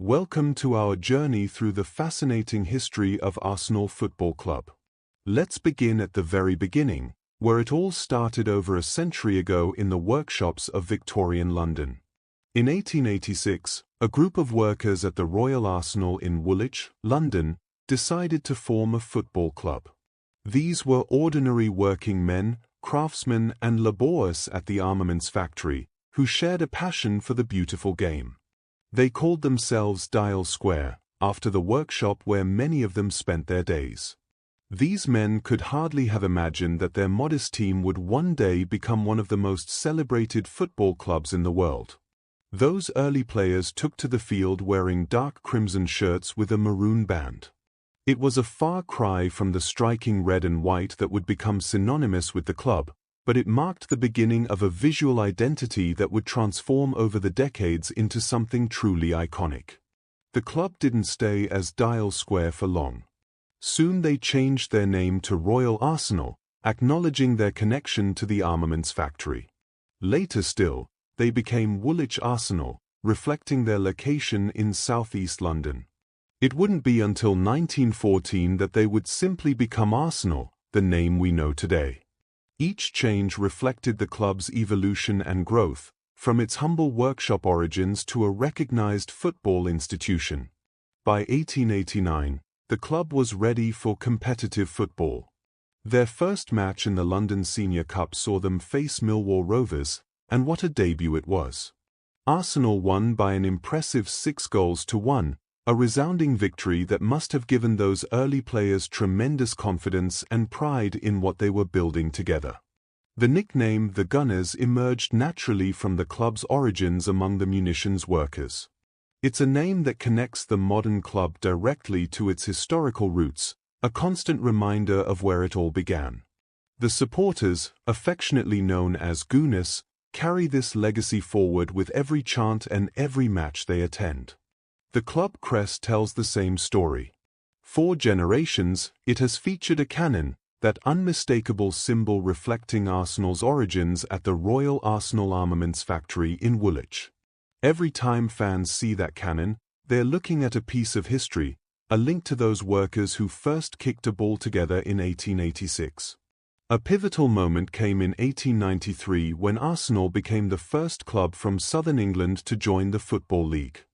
Welcome to our journey through the fascinating history of Arsenal Football Club. Let's begin at the very beginning, where it all started over a century ago in the workshops of Victorian London. In 1886, a group of workers at the Royal Arsenal in Woolwich, London, decided to form a football club. These were ordinary working men, craftsmen and labourers at the armaments factory, who shared a passion for the beautiful game. They called themselves Dial Square, after the workshop where many of them spent their days. These men could hardly have imagined that their modest team would one day become one of the most celebrated football clubs in the world. Those early players took to the field wearing dark crimson shirts with a maroon band. It was a far cry from the striking red and white that would become synonymous with the club, but it marked the beginning of a visual identity that would transform over the decades into something truly iconic. The club didn't stay as Dial Square for long. Soon they changed their name to Royal Arsenal, acknowledging their connection to the armaments factory. Later still, they became Woolwich Arsenal, reflecting their location in southeast London. It wouldn't be until 1914 that they would simply become Arsenal, the name we know today. Each change reflected the club's evolution and growth, from its humble workshop origins to a recognized football institution. By 1889, the club was ready for competitive football. Their first match in the London Senior Cup saw them face Millwall Rovers, and what a debut it was. Arsenal won by an impressive 6-1, a resounding victory that must have given those early players tremendous confidence and pride in what they were building together. The nickname the Gunners emerged naturally from the club's origins among the munitions workers. It's a name that connects the modern club directly to its historical roots, a constant reminder of where it all began. The supporters, affectionately known as Gooners, carry this legacy forward with every chant and every match they attend. The club crest tells the same story. For generations, it has featured a cannon, that unmistakable symbol reflecting Arsenal's origins at the Royal Arsenal Armaments Factory in Woolwich. Every time fans see that cannon, they're looking at a piece of history, a link to those workers who first kicked a ball together in 1886. A pivotal moment came in 1893 when Arsenal became the first club from southern England to join the Football League.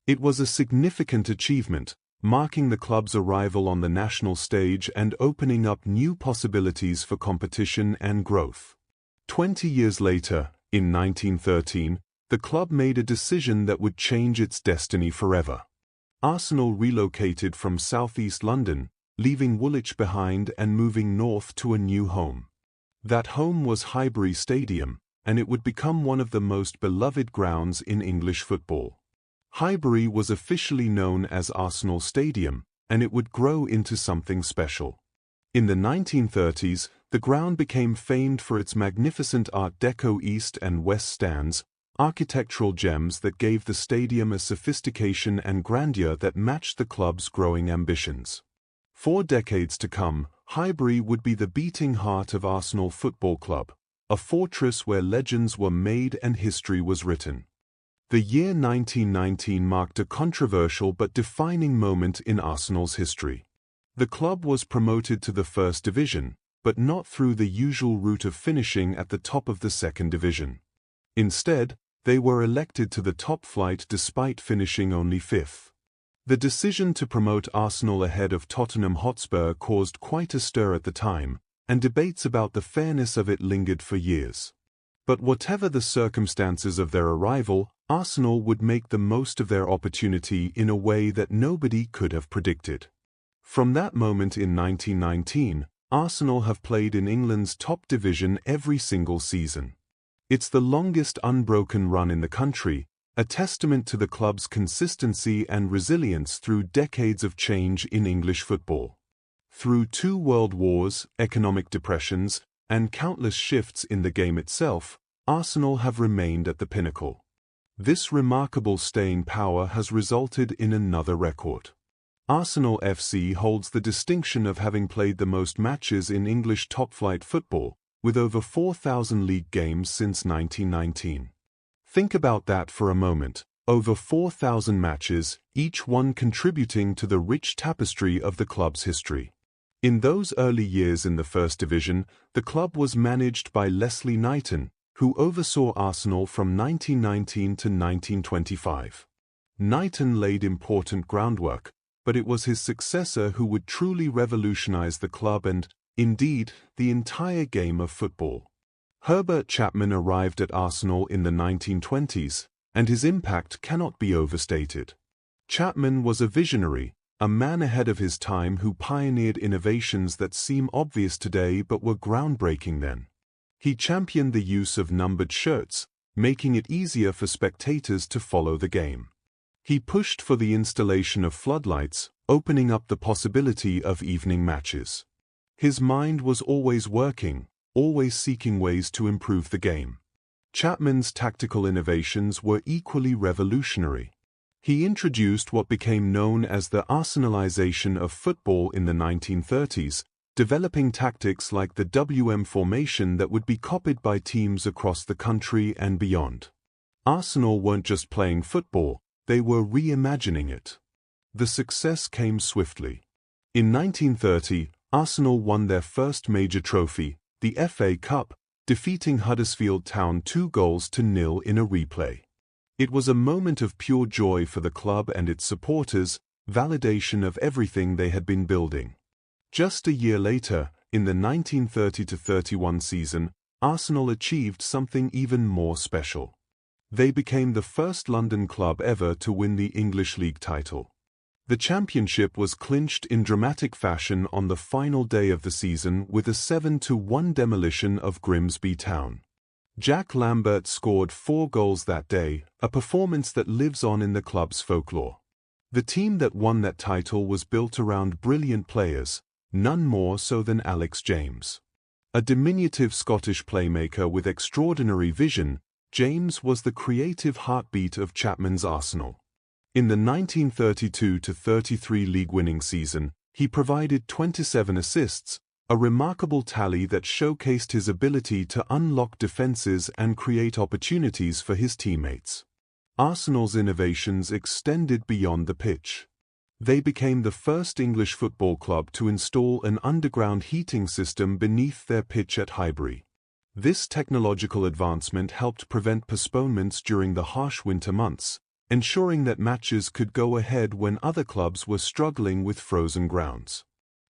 It was a significant achievement, marking the club's arrival on the national stage and opening up new possibilities for competition and growth. 20 years later, in 1913, the club made a decision that would change its destiny forever. Arsenal relocated from southeast London, leaving Woolwich behind and moving north to a new home. That home was Highbury Stadium, and it would become one of the most beloved grounds in English football. Highbury was officially known as Arsenal Stadium, and it would grow into something special. In the 1930s, the ground became famed for its magnificent Art Deco East and West stands, architectural gems that gave the stadium a sophistication and grandeur that matched the club's growing ambitions. For decades to come, Highbury would be the beating heart of Arsenal Football Club, a fortress where legends were made and history was written. The year 1919 marked a controversial but defining moment in Arsenal's history. The club was promoted to the First Division, but not through the usual route of finishing at the top of the Second Division. Instead, they were elected to the top flight despite finishing only fifth. The decision to promote Arsenal ahead of Tottenham Hotspur caused quite a stir at the time, and debates about the fairness of it lingered for years. But whatever the circumstances of their arrival, Arsenal would make the most of their opportunity in a way that nobody could have predicted. From that moment in 1919, Arsenal have played in England's top division every single season. It's the longest unbroken run in the country, a testament to the club's consistency and resilience through decades of change in English football. Through 2 world wars, economic depressions, and countless shifts in the game itself, Arsenal have remained at the pinnacle. This remarkable staying power has resulted in another record. Arsenal FC holds the distinction of having played the most matches in English top-flight football, with over 4,000 league games since 1919. Think about that for a moment. Over 4,000 matches, each one contributing to the rich tapestry of the club's history. In those early years in the First Division, the club was managed by Leslie Knighton, who oversaw Arsenal from 1919 to 1925. Knighton laid important groundwork, but it was his successor who would truly revolutionize the club and, indeed, the entire game of football. Herbert Chapman arrived at Arsenal in the 1920s, and his impact cannot be overstated. Chapman was a visionary, a man ahead of his time who pioneered innovations that seem obvious today but were groundbreaking then. He championed the use of numbered shirts, making it easier for spectators to follow the game. He pushed for the installation of floodlights, opening up the possibility of evening matches. His mind was always working, always seeking ways to improve the game. Chapman's tactical innovations were equally revolutionary. He introduced what became known as the Arsenalization of football in the 1930s, developing tactics like the WM formation that would be copied by teams across the country and beyond. Arsenal weren't just playing football, they were reimagining it. The success came swiftly. In 1930, Arsenal won their first major trophy, the FA Cup, defeating Huddersfield Town 2-0 in a replay. It was a moment of pure joy for the club and its supporters, validation of everything they had been building. Just a year later, in the 1930-31 season, Arsenal achieved something even more special. They became the first London club ever to win the English League title. The championship was clinched in dramatic fashion on the final day of the season with a 7-1 demolition of Grimsby Town. Jack Lambert scored 4 goals that day, a performance that lives on in the club's folklore. The team that won that title was built around brilliant players, none more so than Alex James. A diminutive Scottish playmaker with extraordinary vision, James was the creative heartbeat of Chapman's Arsenal. In the 1932-33 league-winning season, he provided 27 assists, a remarkable tally that showcased his ability to unlock defenses and create opportunities for his teammates. Arsenal's innovations extended beyond the pitch. They became the first English football club to install an underground heating system beneath their pitch at Highbury. This technological advancement helped prevent postponements during the harsh winter months, ensuring that matches could go ahead when other clubs were struggling with frozen grounds.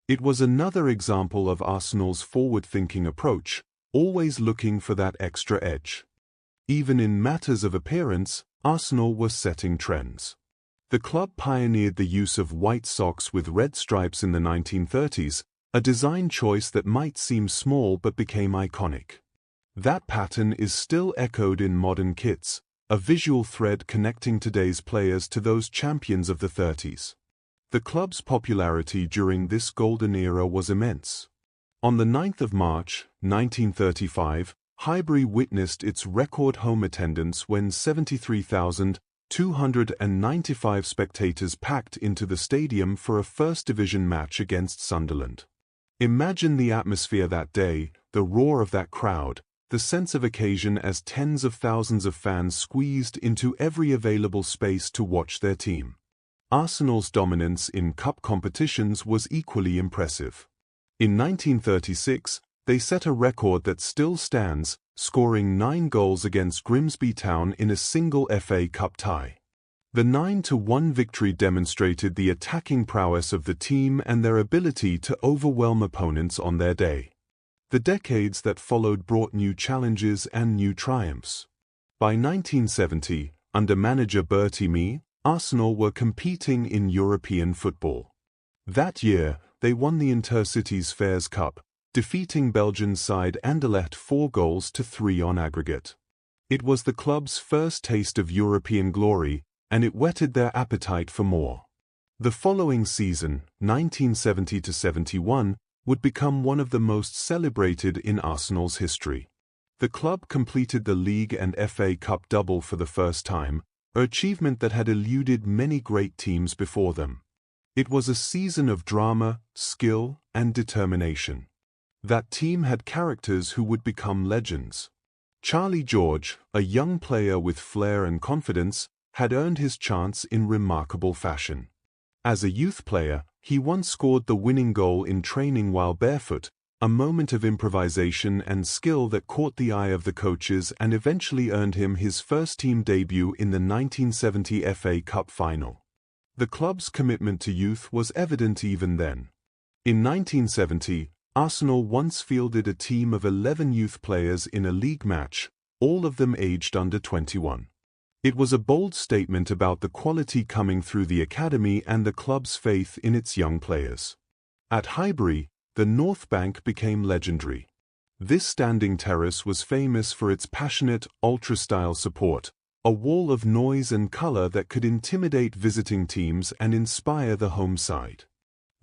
It was another example of Arsenal's forward-thinking approach, always looking for that extra edge. Even in matters of appearance, Arsenal was setting trends. The club pioneered the use of white socks with red stripes in the 1930s, a design choice that might seem small but became iconic. That pattern is still echoed in modern kits, a visual thread connecting today's players to those champions of the 30s. The club's popularity during this golden era was immense. On the 9th of March, 1935, Highbury witnessed its record home attendance when 73,295 spectators packed into the stadium for a First Division match against Sunderland. Imagine the atmosphere that day, the roar of that crowd, the sense of occasion as tens of thousands of fans squeezed into every available space to watch their team. Arsenal's dominance in cup competitions was equally impressive. In 1936, they set a record that still stands, scoring 9 goals against Grimsby Town in a single FA Cup tie. The 9-1 victory demonstrated the attacking prowess of the team and their ability to overwhelm opponents on their day. The decades that followed brought new challenges and new triumphs. By 1970, under manager Bertie Mee, Arsenal were competing in European football. That year, they won the Intercities Fairs Cup, defeating Belgian side Anderlecht 4-3 on aggregate. It was the club's first taste of European glory, and it whetted their appetite for more. The following season, 1970-71, would become one of the most celebrated in Arsenal's history. The club completed the League and FA Cup double for the first time, an achievement that had eluded many great teams before them. It was a season of drama, skill, and determination. That team had characters who would become legends. Charlie George, a young player with flair and confidence, had earned his chance in remarkable fashion. As a youth player, he once scored the winning goal in training while barefoot, a moment of improvisation and skill that caught the eye of the coaches and eventually earned him his first-team debut in the 1970 FA Cup final. The club's commitment to youth was evident even then. In 1970, Arsenal once fielded a team of 11 youth players in a league match, all of them aged under 21. It was a bold statement about the quality coming through the academy and the club's faith in its young players. At Highbury, the North Bank became legendary. This standing terrace was famous for its passionate, ultra-style support, a wall of noise and colour that could intimidate visiting teams and inspire the home side.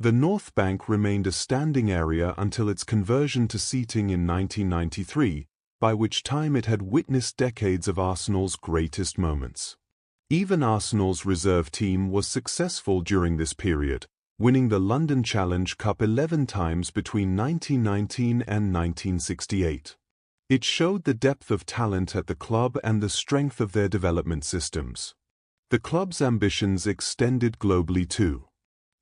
The North Bank remained a standing area until its conversion to seating in 1993, by which time it had witnessed decades of Arsenal's greatest moments. Even Arsenal's reserve team was successful during this period, winning the London Challenge Cup 11 times between 1919 and 1968. It showed the depth of talent at the club and the strength of their development systems. The club's ambitions extended globally too.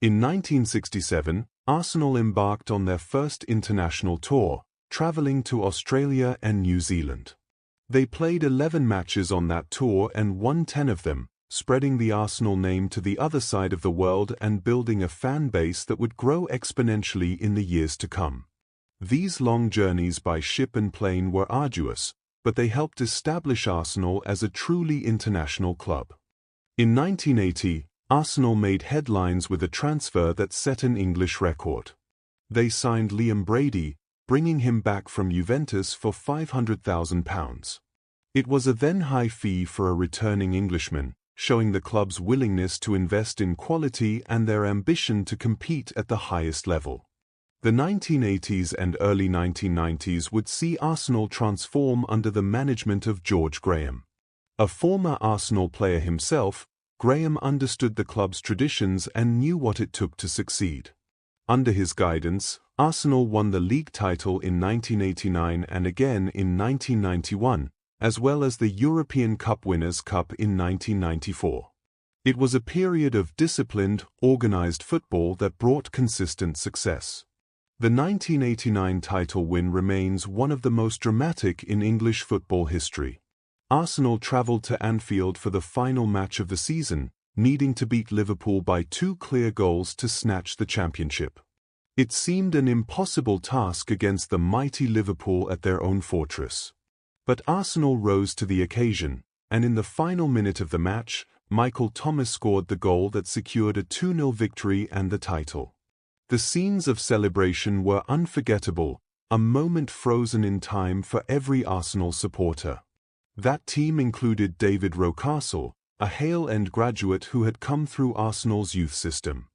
In 1967, Arsenal embarked on their first international tour, traveling to Australia and New Zealand. They played 11 matches on that tour and won 10 of them, spreading the Arsenal name to the other side of the world and building a fan base that would grow exponentially in the years to come. These long journeys by ship and plane were arduous, but they helped establish Arsenal as a truly international club. In 1980, Arsenal made headlines with a transfer that set an English record. They signed Liam Brady, bringing him back from Juventus for £500,000. It was a then high fee for a returning Englishman, showing the club's willingness to invest in quality and their ambition to compete at the highest level. The 1980s and early 1990s would see Arsenal transform under the management of George Graham. A former Arsenal player himself, Graham understood the club's traditions and knew what it took to succeed. Under his guidance, Arsenal won the league title in 1989 and again in 1991, as well as the European Cup Winners' Cup in 1994. It was a period of disciplined, organized football that brought consistent success. The 1989 title win remains one of the most dramatic in English football history. Arsenal travelled to Anfield for the final match of the season, needing to beat Liverpool by 2 clear goals to snatch the championship. It seemed an impossible task against the mighty Liverpool at their own fortress. But Arsenal rose to the occasion, and in the final minute of the match, Michael Thomas scored the goal that secured a 2-0 victory and the title. The scenes of celebration were unforgettable, a moment frozen in time for every Arsenal supporter. That team included David Rocastle, a Hale End graduate who had come through Arsenal's youth system.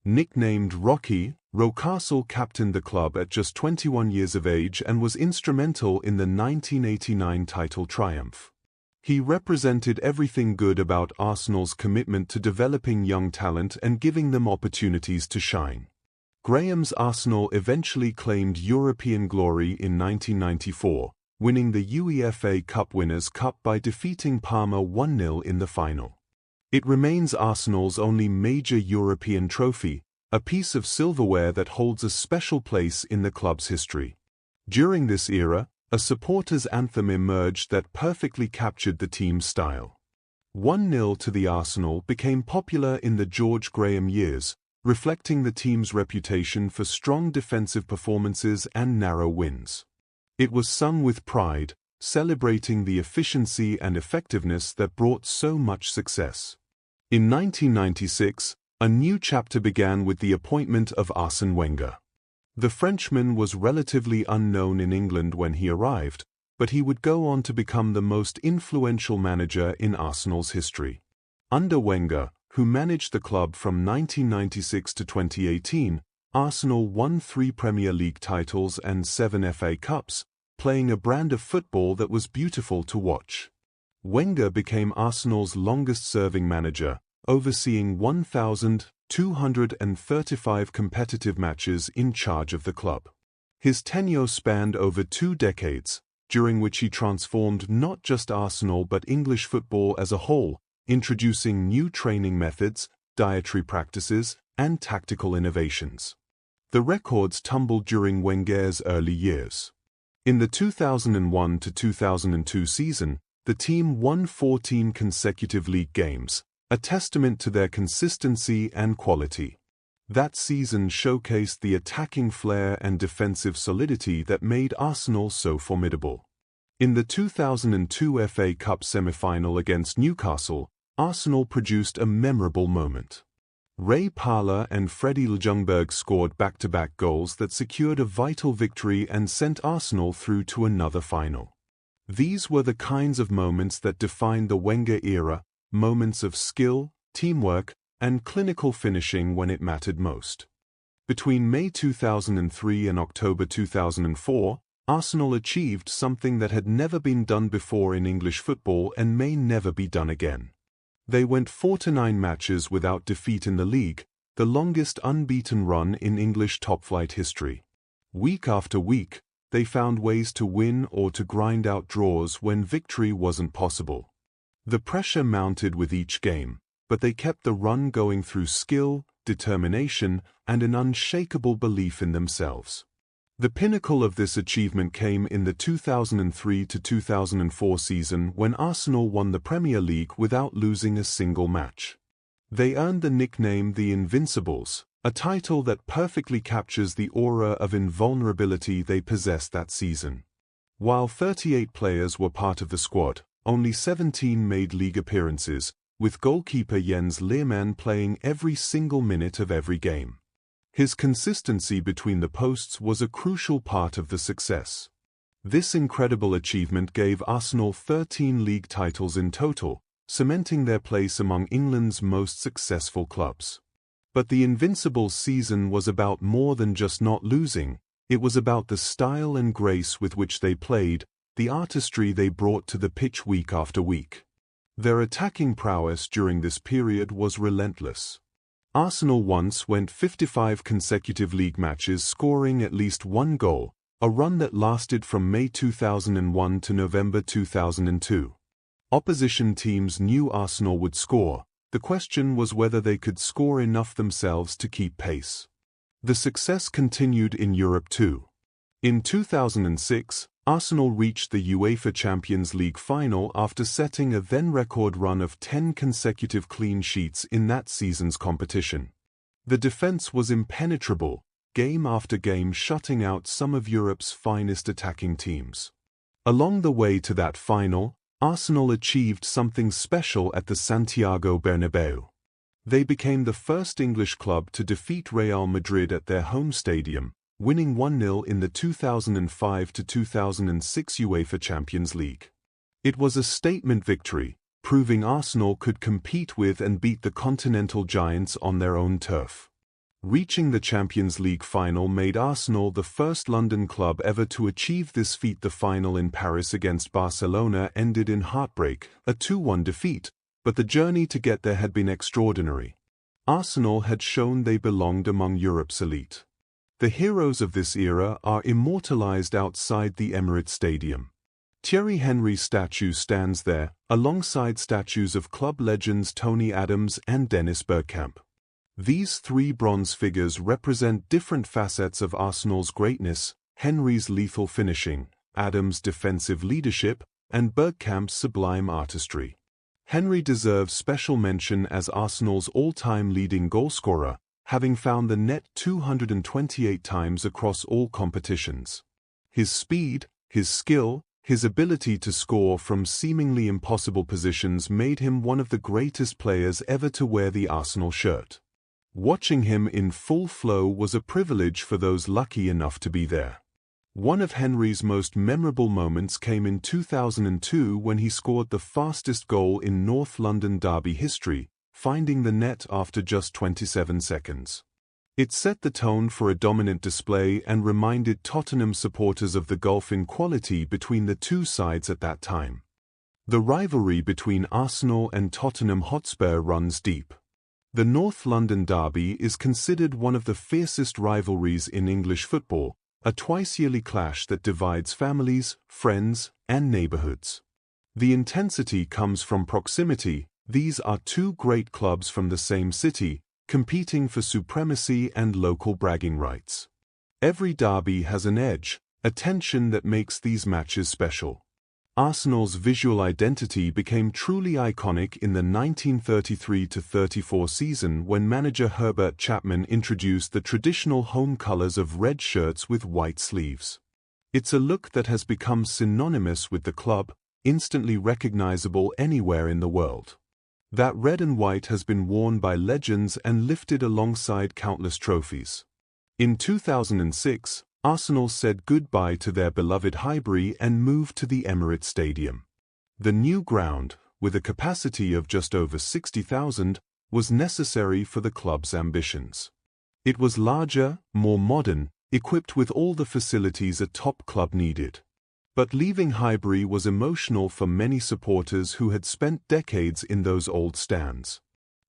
Nicknamed Rocky, Rocastle captained the club at just 21 years of age and was instrumental in the 1989 title triumph. He represented everything good about Arsenal's commitment to developing young talent and giving them opportunities to shine. Graham's Arsenal eventually claimed European glory in 1994, winning the UEFA Cup Winners' Cup by defeating Parma 1-0 in the final. It remains Arsenal's only major European trophy, a piece of silverware that holds a special place in the club's history. During this era, a supporters' anthem emerged that perfectly captured the team's style. 1-0 to the Arsenal became popular in the George Graham years, reflecting the team's reputation for strong defensive performances and narrow wins. It was sung with pride, celebrating the efficiency and effectiveness that brought so much success. In 1996, a new chapter began with the appointment of Arsène Wenger. The Frenchman was relatively unknown in England when he arrived, but he would go on to become the most influential manager in Arsenal's history. Under Wenger, who managed the club from 1996 to 2018, Arsenal won 3 Premier League titles and 7 FA Cups, playing a brand of football that was beautiful to watch. Wenger became Arsenal's longest-serving manager, overseeing 1,235 competitive matches in charge of the club. His tenure spanned over 2 decades, during which he transformed not just Arsenal but English football as a whole, introducing new training methods, dietary practices, and tactical innovations. The records tumbled during Wenger's early years. In the 2001 to 2002 season, the team won 14 consecutive league games, a testament to their consistency and quality. That season showcased the attacking flair and defensive solidity that made Arsenal so formidable. In the 2002 FA Cup semi-final against Newcastle, Arsenal produced a memorable moment. Ray Parlour and Freddie Ljungberg scored back-to-back goals that secured a vital victory and sent Arsenal through to another final. These were the kinds of moments that defined the Wenger era, moments of skill, teamwork, and clinical finishing when it mattered most. Between May 2003 and October 2004, Arsenal achieved something that had never been done before in English football and may never be done again. They went 49 matches without defeat in the league, the longest unbeaten run in English top-flight history. Week after week, they found ways to win or to grind out draws when victory wasn't possible. The pressure mounted with each game, but they kept the run going through skill, determination, and an unshakable belief in themselves. The pinnacle of this achievement came in the 2003 to 2004 season when Arsenal won the Premier League without losing a single match. They earned the nickname the Invincibles, a title that perfectly captures the aura of invulnerability they possessed that season. While 38 players were part of the squad, only 17 made league appearances, with goalkeeper Jens Lehmann playing every single minute of every game. His consistency between the posts was a crucial part of the success. This incredible achievement gave Arsenal 13 league titles in total, cementing their place among England's most successful clubs. But the Invincibles season was about more than just not losing. It was about the style and grace with which they played, the artistry they brought to the pitch week after week. Their attacking prowess during this period was relentless. Arsenal once went 55 consecutive league matches scoring at least one goal, a run that lasted from May 2001 to November 2002. Opposition teams knew Arsenal would score. The question was whether they could score enough themselves to keep pace. The success continued in Europe too. In 2006, Arsenal reached the UEFA Champions League final after setting a then-record run of 10 consecutive clean sheets in that season's competition. The defense was impenetrable, game after game shutting out some of Europe's finest attacking teams. Along the way to that final, Arsenal achieved something special at the Santiago Bernabeu. They became the first English club to defeat Real Madrid at their home stadium, winning 1-0 in the 2005 to 2006 UEFA Champions League. It was a statement victory, proving Arsenal could compete with and beat the continental giants on their own turf. Reaching the Champions League final made Arsenal the first London club ever to achieve this feat. The final in Paris against Barcelona ended in heartbreak, a 2-1 defeat, but the journey to get there had been extraordinary. Arsenal had shown they belonged among Europe's elite. The heroes of this era are immortalized outside the Emirates Stadium. Thierry Henry's statue stands there, alongside statues of club legends Tony Adams and Dennis Bergkamp. These three bronze figures represent different facets of Arsenal's greatness: Henry's lethal finishing, Adams' defensive leadership, and Bergkamp's sublime artistry. Henry deserves special mention as Arsenal's all-time leading goalscorer, having found the net 228 times across all competitions. His speed, his skill, his ability to score from seemingly impossible positions made him one of the greatest players ever to wear the Arsenal shirt. Watching him in full flow was a privilege for those lucky enough to be there. One of Henry's most memorable moments came in 2002 when he scored the fastest goal in North London derby history, finding the net after just 27 seconds. It set the tone for a dominant display and reminded Tottenham supporters of the gulf in quality between the two sides at that time. The rivalry between Arsenal and Tottenham Hotspur runs deep. The North London derby is considered one of the fiercest rivalries in English football, a twice-yearly clash that divides families, friends, and neighborhoods. The intensity comes from proximity, These are two great clubs from the same city, competing for supremacy and local bragging rights. Every derby has an edge, a tension that makes these matches special. Arsenal's visual identity became truly iconic in the 1933-34 season when manager Herbert Chapman introduced the traditional home colours of red shirts with white sleeves. It's a look that has become synonymous with the club, instantly recognisable anywhere in the world. That red and white has been worn by legends and lifted alongside countless trophies. In 2006, Arsenal said goodbye to their beloved Highbury and moved to the Emirates Stadium. The new ground, with a capacity of just over 60,000, was necessary for the club's ambitions. It was larger, more modern, equipped with all the facilities a top club needed. But leaving Highbury was emotional for many supporters who had spent decades in those old stands.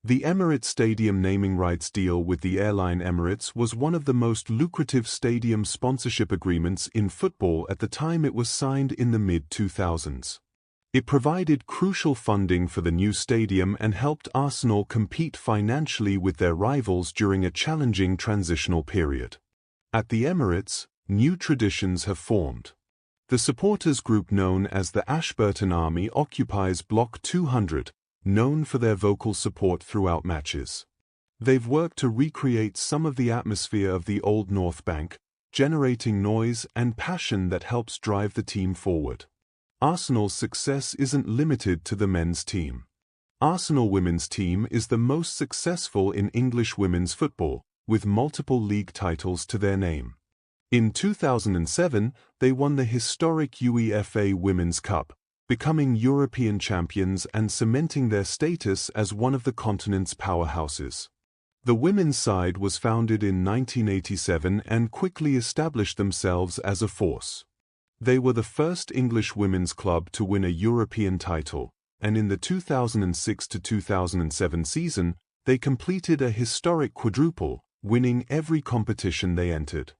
The Emirates Stadium naming rights deal with the airline Emirates was one of the most lucrative stadium sponsorship agreements in football at the time it was signed in the mid-2000s. It provided crucial funding for the new stadium and helped Arsenal compete financially with their rivals during a challenging transitional period. At the Emirates, new traditions have formed. The supporters group known as the Ashburton Army occupies Block 200, known for their vocal support throughout matches. They've worked to recreate some of the atmosphere of the old North Bank, generating noise and passion that helps drive the team forward. Arsenal's success isn't limited to the men's team. Arsenal women's team is the most successful in English women's football, with multiple league titles to their name. In 2007, they won the historic UEFA Women's Cup, becoming European champions and cementing their status as one of the continent's powerhouses. The women's side was founded in 1987 and quickly established themselves as a force. They were the first English women's club to win a European title, and in the 2006-2007 season, they completed a historic quadruple, winning every competition they entered.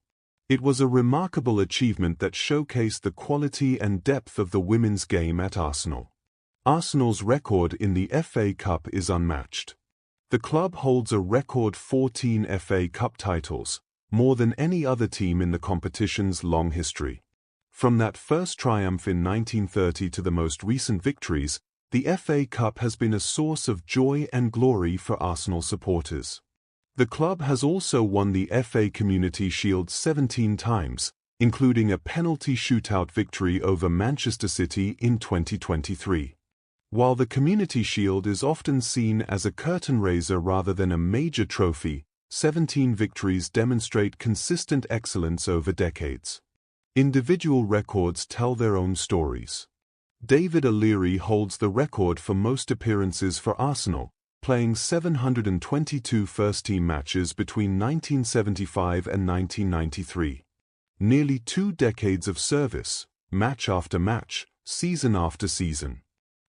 It was a remarkable achievement that showcased the quality and depth of the women's game at Arsenal. Arsenal's record in the FA Cup is unmatched. The club holds a record 14 FA Cup titles, more than any other team in the competition's long history. From that first triumph in 1930 to the most recent victories, the FA Cup has been a source of joy and glory for Arsenal supporters. The club has also won the FA Community Shield 17 times, including a penalty shootout victory over Manchester City in 2023. While the Community Shield is often seen as a curtain raiser rather than a major trophy, 17 victories demonstrate consistent excellence over decades. Individual records tell their own stories. David O'Leary holds the record for most appearances for Arsenal, playing 722 first-team matches between 1975 and 1993. Nearly 2 decades of service, match after match, season after season.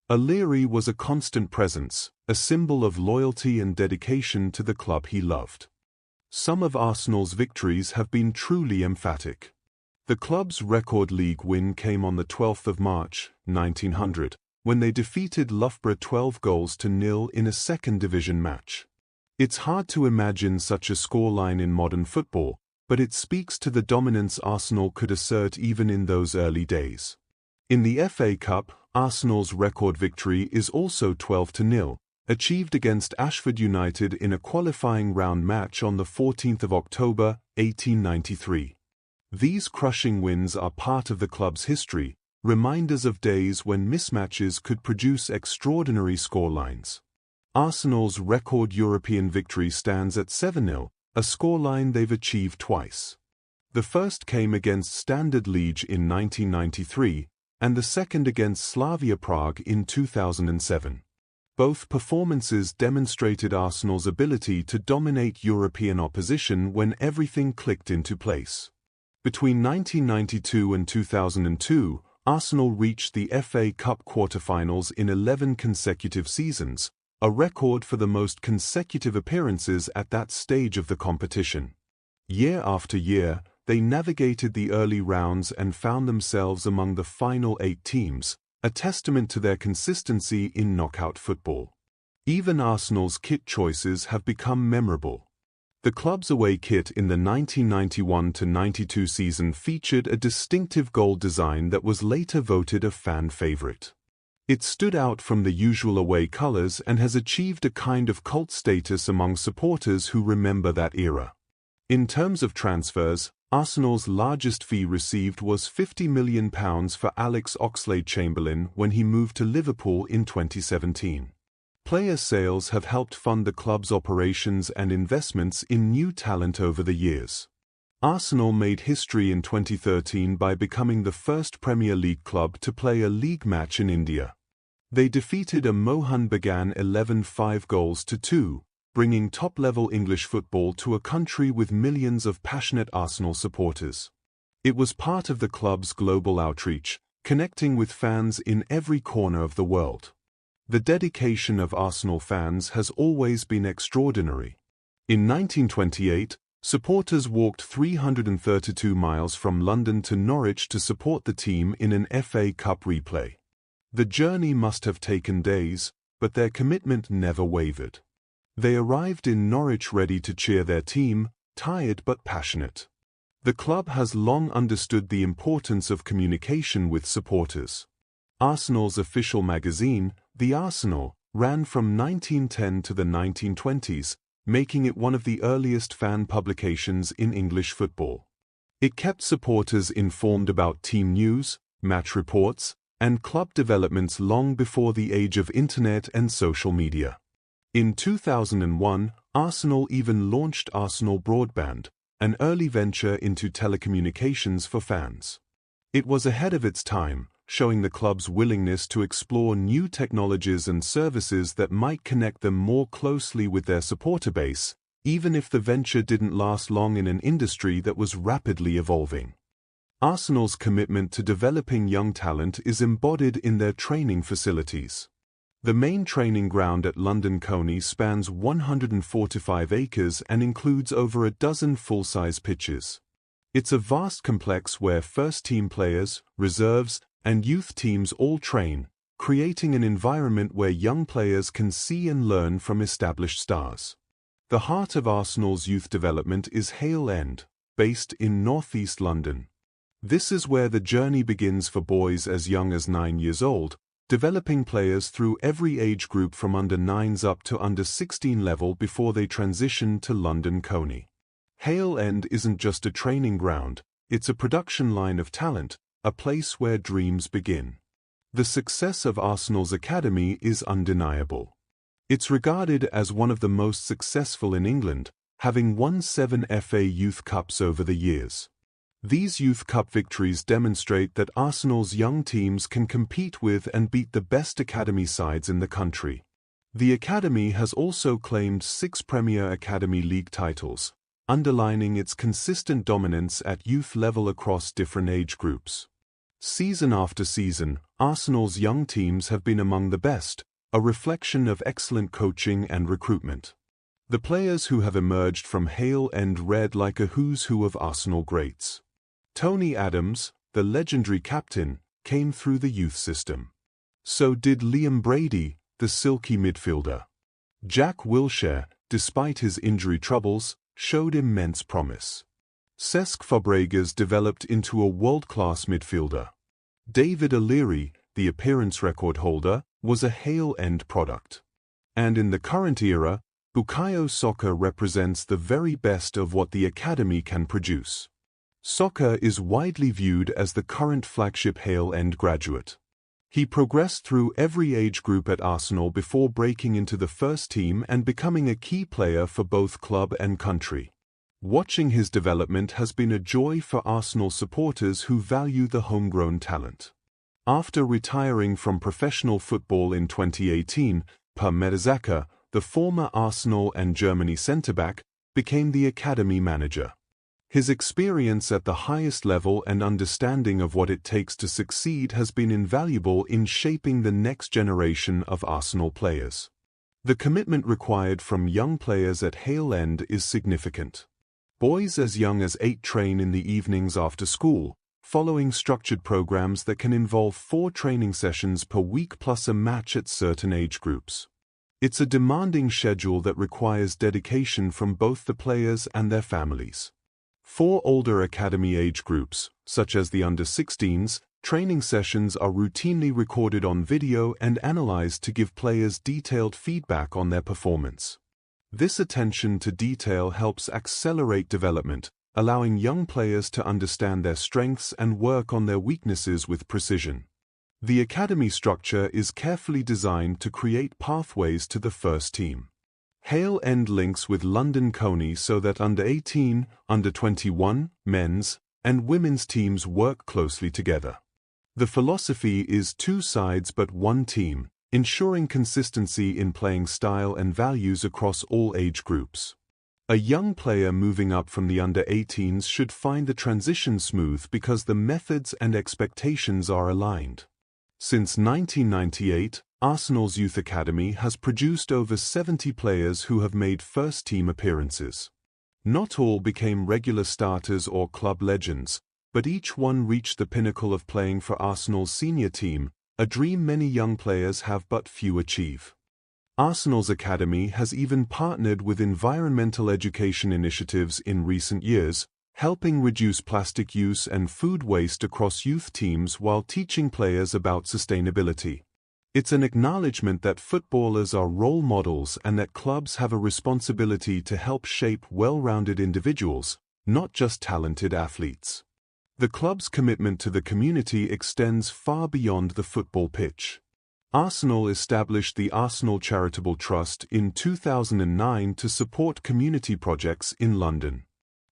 O'Leary was a constant presence, a symbol of loyalty and dedication to the club he loved. Some of Arsenal's victories have been truly emphatic. The club's record league win came on the 12th of March, 1900. When they defeated Loughborough 12-0 in a second division match. It's hard to imagine such a scoreline in modern football, but it speaks to the dominance Arsenal could assert even in those early days. In the FA Cup, Arsenal's record victory is also 12-0, achieved against Ashford United in a qualifying round match on the 14th of October, 1893. These crushing wins are part of the club's history, reminders of days when mismatches could produce extraordinary scorelines. Arsenal's record European victory stands at 7-0, a scoreline they've achieved twice. The first came against Standard Liège in 1993, and the second against Slavia Prague in 2007. Both performances demonstrated Arsenal's ability to dominate European opposition when everything clicked into place. Between 1992 and 2002, Arsenal reached the FA Cup quarter-finals in 11 consecutive seasons, a record for the most consecutive appearances at that stage of the competition. Year after year, they navigated the early rounds and found themselves among the final 8 teams, a testament to their consistency in knockout football. Even Arsenal's kit choices have become memorable. The club's away kit in the 1991-92 season featured a distinctive gold design that was later voted a fan favorite. It stood out from the usual away colors and has achieved a kind of cult status among supporters who remember that era. In terms of transfers, Arsenal's largest fee received was £50 million for Alex Oxlade-Chamberlain when he moved to Liverpool in 2017. Player sales have helped fund the club's operations and investments in new talent over the years. Arsenal made history in 2013 by becoming the first Premier League club to play a league match in India. They defeated a Mohun Bagan 11 5-2, bringing top-level English football to a country with millions of passionate Arsenal supporters. It was part of the club's global outreach, connecting with fans in every corner of the world. The dedication of Arsenal fans has always been extraordinary. In 1928, supporters walked 332 miles from London to Norwich to support the team in an FA Cup replay. The journey must have taken days, but their commitment never wavered. They arrived in Norwich ready to cheer their team, tired but passionate. The club has long understood the importance of communication with supporters. Arsenal's official magazine, The Arsenal, ran from 1910 to the 1920s, making it one of the earliest fan publications in English football. It kept supporters informed about team news, match reports, and club developments long before the age of internet and social media. In 2001, Arsenal even launched Arsenal Broadband, an early venture into telecommunications for fans. It was ahead of its time, showing the club's willingness to explore new technologies and services that might connect them more closely with their supporter base, even if the venture didn't last long in an industry that was rapidly evolving. Arsenal's commitment to developing young talent is embodied in their training facilities. The main training ground at London Coney spans 145 acres and includes over a dozen full-size pitches. It's a vast complex where first-team players, reserves, and youth teams all train, creating an environment where young players can see and learn from established stars. The heart of Arsenal's youth development is Hale End, based in northeast London. This is where the journey begins for boys as young as 9 years old, developing players through every age group from under-9s up to under-16 level before they transition to London Coney. Hale End isn't just a training ground, it's a production line of talent, a place where dreams begin. The success of Arsenal's academy is undeniable. It's regarded as one of the most successful in England, having won 7 FA Youth Cups over the years. These Youth Cup victories demonstrate that Arsenal's young teams can compete with and beat the best academy sides in the country. The academy has also claimed 6 Premier Academy League titles, underlining its consistent dominance at youth level across different age groups. Season after season, Arsenal's young teams have been among the best, a reflection of excellent coaching and recruitment. The players who have emerged from Hale End read like a who's who of Arsenal greats. Tony Adams, the legendary captain, came through the youth system. So did Liam Brady, the silky midfielder. Jack Wilshere, despite his injury troubles, showed immense promise. Cesc Fabregas developed into a world-class midfielder. David O'Leary, the appearance record holder, was a Hale End product. And in the current era, Bukayo Saka represents the very best of what the academy can produce. Saka is widely viewed as the current flagship Hale End graduate. He progressed through every age group at Arsenal before breaking into the first team and becoming a key player for both club and country. Watching his development has been a joy for Arsenal supporters who value the homegrown talent. After retiring from professional football in 2018, Per Mertesacker, the former Arsenal and Germany centre-back, became the academy manager. His experience at the highest level and understanding of what it takes to succeed has been invaluable in shaping the next generation of Arsenal players. The commitment required from young players at Hale End is significant. Boys as young as 8 train in the evenings after school, following structured programs that can involve 4 training sessions per week plus a match at certain age groups. It's a demanding schedule that requires dedication from both the players and their families. For older academy age groups, such as the under-16s, training sessions are routinely recorded on video and analyzed to give players detailed feedback on their performance. This attention to detail helps accelerate development, allowing young players to understand their strengths and work on their weaknesses with precision. The academy structure is carefully designed to create pathways to the first team. Hale End links with London Coney so that under-18, under-21, men's, and women's teams work closely together. The philosophy is two sides but one team, ensuring consistency in playing style and values across all age groups. A young player moving up from the under-18s should find the transition smooth because the methods and expectations are aligned. Since 1998, Arsenal's Youth Academy has produced over 70 players who have made first-team appearances. Not all became regular starters or club legends, but each one reached the pinnacle of playing for Arsenal's senior team, a dream many young players have but few achieve. Arsenal's academy has even partnered with environmental education initiatives in recent years, helping reduce plastic use and food waste across youth teams while teaching players about sustainability. It's an acknowledgement that footballers are role models and that clubs have a responsibility to help shape well-rounded individuals, not just talented athletes. The club's commitment to the community extends far beyond the football pitch. Arsenal established the Arsenal Charitable Trust in 2009 to support community projects in London.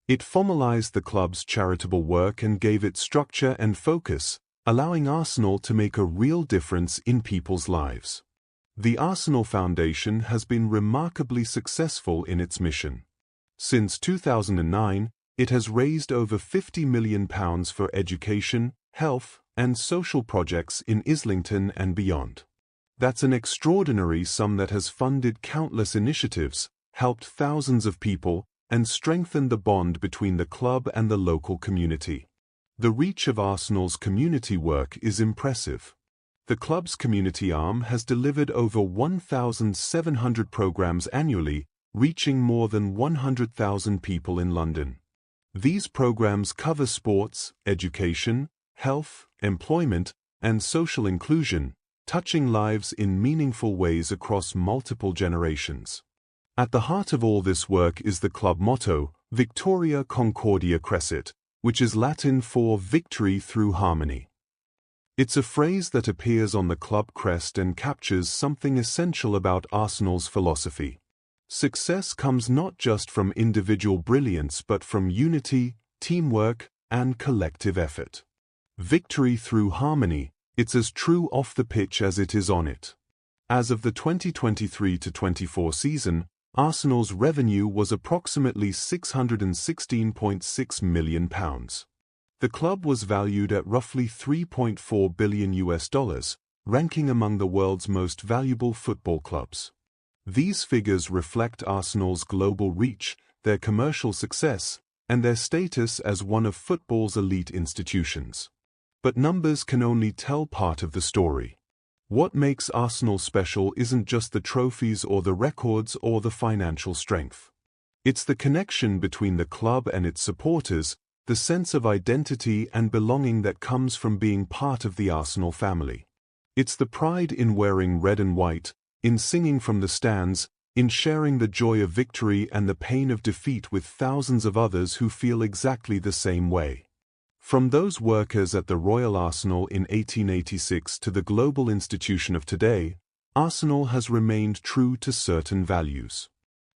It formalized the club's charitable work and gave it structure and focus, allowing Arsenal to make a real difference in people's lives. The Arsenal Foundation has been remarkably successful in its mission. Since 2009, it has raised over £50 million for education, health, and social projects in Islington and beyond. That's an extraordinary sum that has funded countless initiatives, helped thousands of people, and strengthened the bond between the club and the local community. The reach of Arsenal's community work is impressive. The club's community arm has delivered over 1,700 programs annually, reaching more than 100,000 people in London. These programs cover sports, education, health, employment, and social inclusion, touching lives in meaningful ways across multiple generations. At the heart of all this work is the club motto, Victoria Concordia Crescit, which is Latin for victory through harmony. It's a phrase that appears on the club crest and captures something essential about Arsenal's philosophy. Success comes not just from individual brilliance but from unity, teamwork, and collective effort. Victory through harmony, it's as true off the pitch as it is on it. As of the 2023-24 season, Arsenal's revenue was approximately £616.6 million. The club was valued at roughly $3.4 billion, ranking among the world's most valuable football clubs. These figures reflect Arsenal's global reach, their commercial success, and their status as one of football's elite institutions. But numbers can only tell part of the story. What makes Arsenal special isn't just the trophies or the records or the financial strength. It's the connection between the club and its supporters, the sense of identity and belonging that comes from being part of the Arsenal family. It's the pride in wearing red and white, in singing from the stands, in sharing the joy of victory and the pain of defeat with thousands of others who feel exactly the same way. From those workers at the Royal Arsenal in 1886 to the global institution of today, Arsenal has remained true to certain values.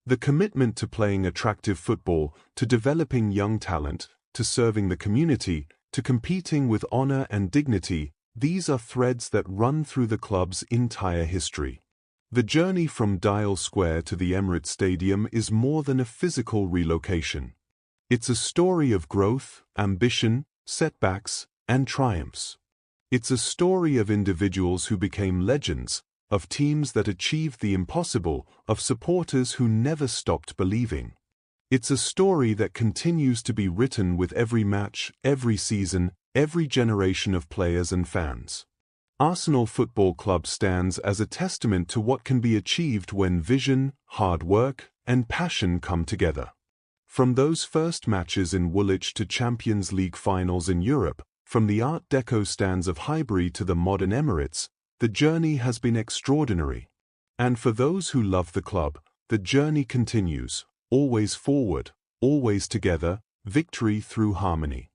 The commitment to playing attractive football, to developing young talent, to serving the community, to competing with honor and dignity, these are threads that run through the club's entire history. The journey from Dial Square to the Emirates Stadium is more than a physical relocation. It's a story of growth, ambition, setbacks, and triumphs. It's a story of individuals who became legends, of teams that achieved the impossible, of supporters who never stopped believing. It's a story that continues to be written with every match, every season, every generation of players and fans. Arsenal Football Club stands as a testament to what can be achieved when vision, hard work, and passion come together. From those first matches in Woolwich to Champions League finals in Europe, from the Art Deco stands of Highbury to the modern Emirates, the journey has been extraordinary. And for those who love the club, the journey continues, always forward, always together, victory through harmony.